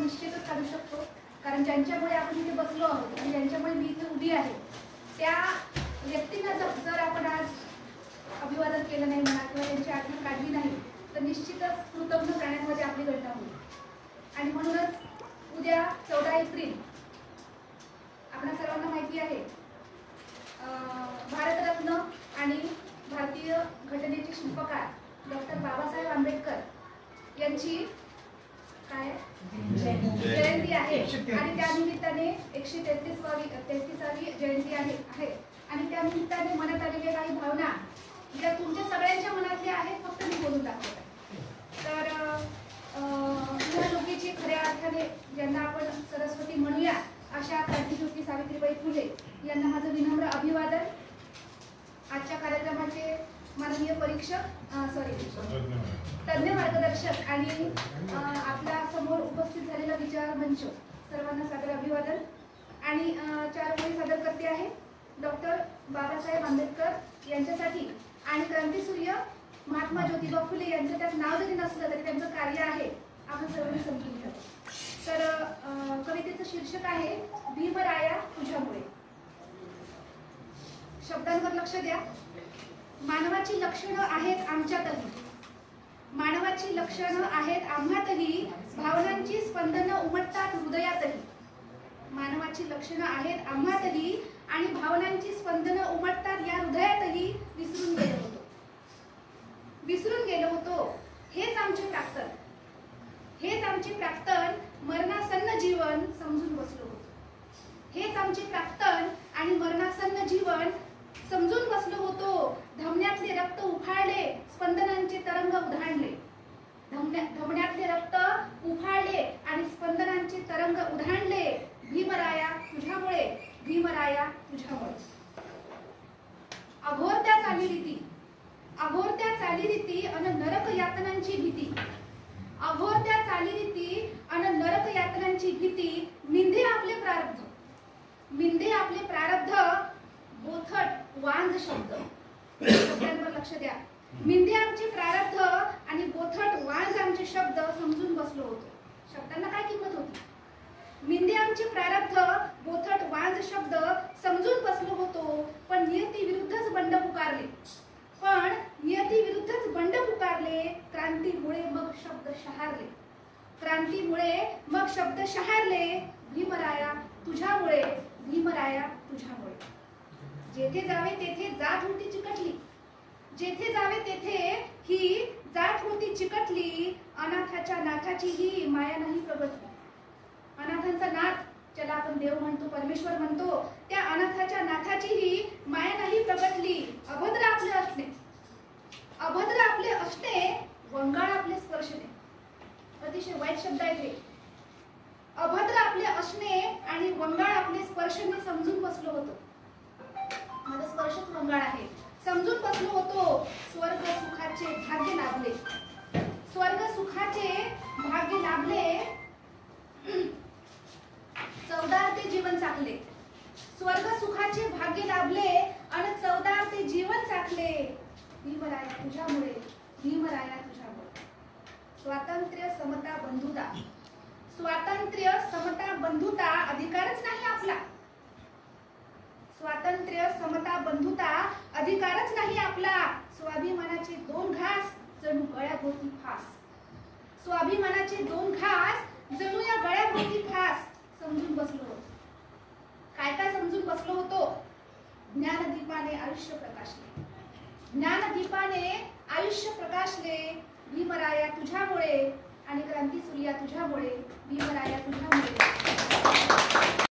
आपण निश्चितच काढू शकतो, कारण ज्यांच्यामुळे आपण इथे बसलो आहोत आणि ज्यांच्यामुळे मी इथे उभी आहे त्या व्यक्तींना जर आपण आज अभिवादन केलं नाही म्हणा किंवा त्यांची आठवण काढली नाही तर निश्चितच कृतज्ञ प्राण्यांमध्ये आपली गणना होईल. आणि म्हणूनच उद्या 14 एप्रिल आपल्या सर्वांना माहिती आहे भारतरत्न आणि भारतीय घटनेचे शिल्पकार डॉक्टर बाबासाहेब आंबेडकर यांची काय जयंती आहे आणि त्या निमित्ताने 133वी जयंती आहे आणि त्या निमित्ताने मनात आलेल्या काही भावना ज्या तुमच्या सगळ्यांच्या मनातल्या आहेत फक्त मी बोलून दाखवत आहे. तर या लोकेची खऱ्या अर्थाने ज्यांना आपण सरस्वती म्हणूया अशा क्रांतिज्योती सावित्रीबाई फुले यांना माझं विनम्र अभिवादन. आजच्या कार्यक्रमाचे माननीय परीक्षक तज्ञ मार्गदर्शक आणि आपल्या समोर उपस्थित झालेला विचार मंच सर्वांना सादर अभिवादन. आणि 4 ओळी सादर करते आहे डॉक्टर बाबासाहेब आंबेडकर यांच्यासाठी आणि क्रांतिसूर्य महात्मा ज्योतिबा फुले यांचं त्यात नाव जरी नसलं तरी त्यांचं कार्य आहे आपण सर्वांनी समजून घ्यावं. तर कवितेचं शीर्षक आहे भीमराया तुझ्यामुळे. शब्दांवर लक्ष द्या. मानवाची लक्षणं आहेत आमच्यातही, मानवाची लक्षणं आहेत आम्हातही, भावनांची स्पंदनं उमटतात हृदयातही. मानवाची लक्षणं आहेत आम्हातही आणि भावनांची स्पंदनं उमटतात या हृदयातही. विसरून गेलो होतो हेच आमचे प्राक्तन, हेच आमचे प्राक्तन मरणासन्न जीवन समजून बसलो होतो. हेच आमचे प्राक्तन आणि मरणासन्न जीवन समजून बसलो होतो. धमन्यातले रक्त उफाळले, स्पंदनांचे तरंग उधाणले. धमन्यातले रक्त उफाळले आणि स्पंदनांचे तरंग उधाणले. भीमराया तुझ्यामुळे, भीमराया तुझ्यामुळे. अघोरत्या चालीरीती, अघोरत्या चालीरीती अन नरक यातनांची भीती. अघोरत्या चालीरीती अन नरक यातनांची भीती. मिंधे आपले प्रारब्ध, मिंधे आपले प्रारब्ध बोथट वांज शब्द. शब्दांवर लक्ष द्या. मिंधे आमचे प्रारब्ध आणि बोथट वांज आमचे शब्द समजून बसलो होतो. शब्दांना काय किंमत होती? मिंधे आमचे प्रारब्ध बोथट वांज शब्द समजून बसलो होतो. पण नियती विरुद्धच बंड पुकारले, पण नियती विरुद्धच बंड पुकारले. क्रांतीमुळे मग शब्द शहारले, क्रांतीमुळे मग शब्द शहारले. भीमराया तुझ्यामुळे, भीमराया तुझ्यामुळे. जेथे जावे तेथे जात होती चिकटली, जेथे जावे तेथे ही जात होती चिकटली. अनाथाच्या नाथाची ही माया नाही प्रगटली. अनाथांचा नाथ ज्याला आपण देव म्हणतो, परमेश्वर म्हणतो, त्या अनाथाच्या नाथाची ही माया नाही प्रगटली. अभद्र आपले असणे, अभद्र आपले असणे, वंगाळ आपले स्पर्शने. अतिशय वाईट शब्द आहे हे. अभद्र आपले असणे आणि वंगाळ आपले स्पर्शने समजून बसलो होतो. माझा स्पर्शच वंगाळ आहे. समजून बसलो होतो. स्वर्ग सुखाचे भाग्य लाभले, स्वर्ग सुखाचे भाग्य लाभले. चवदार ते जीवन चाखले, स्वर्ग सुखाचे भाग्य लाभले आणि चवदार ते जीवन चाखले. भीमराया तुझ्यामुळे, भीमराया तुझ्यामुळे. स्वातंत्र्य समता बंधुता, स्वातंत्र्य समता बंधुता अधिकारच नाही आपला. स्वातंत्र्य समता बंधुता अधिकारच नाही आपला. स्वाभिमानाचे 2 घास जणू गळ्याभोवती फास, स्वाभिमानाचे 2 घास जणू या गळ्याभोवती फास. समजून बसलो होतो. काय काय समजून बसलो होतो? ज्ञानदीपाने आयुष्य प्रकाशले, ज्ञानदीपाने आयुष्य प्रकाशले. भीमराया तुझ्यामुळे आणि क्रांतिसूर्या तुझ्यामुळे, भीमराया तुझ्यामुळे.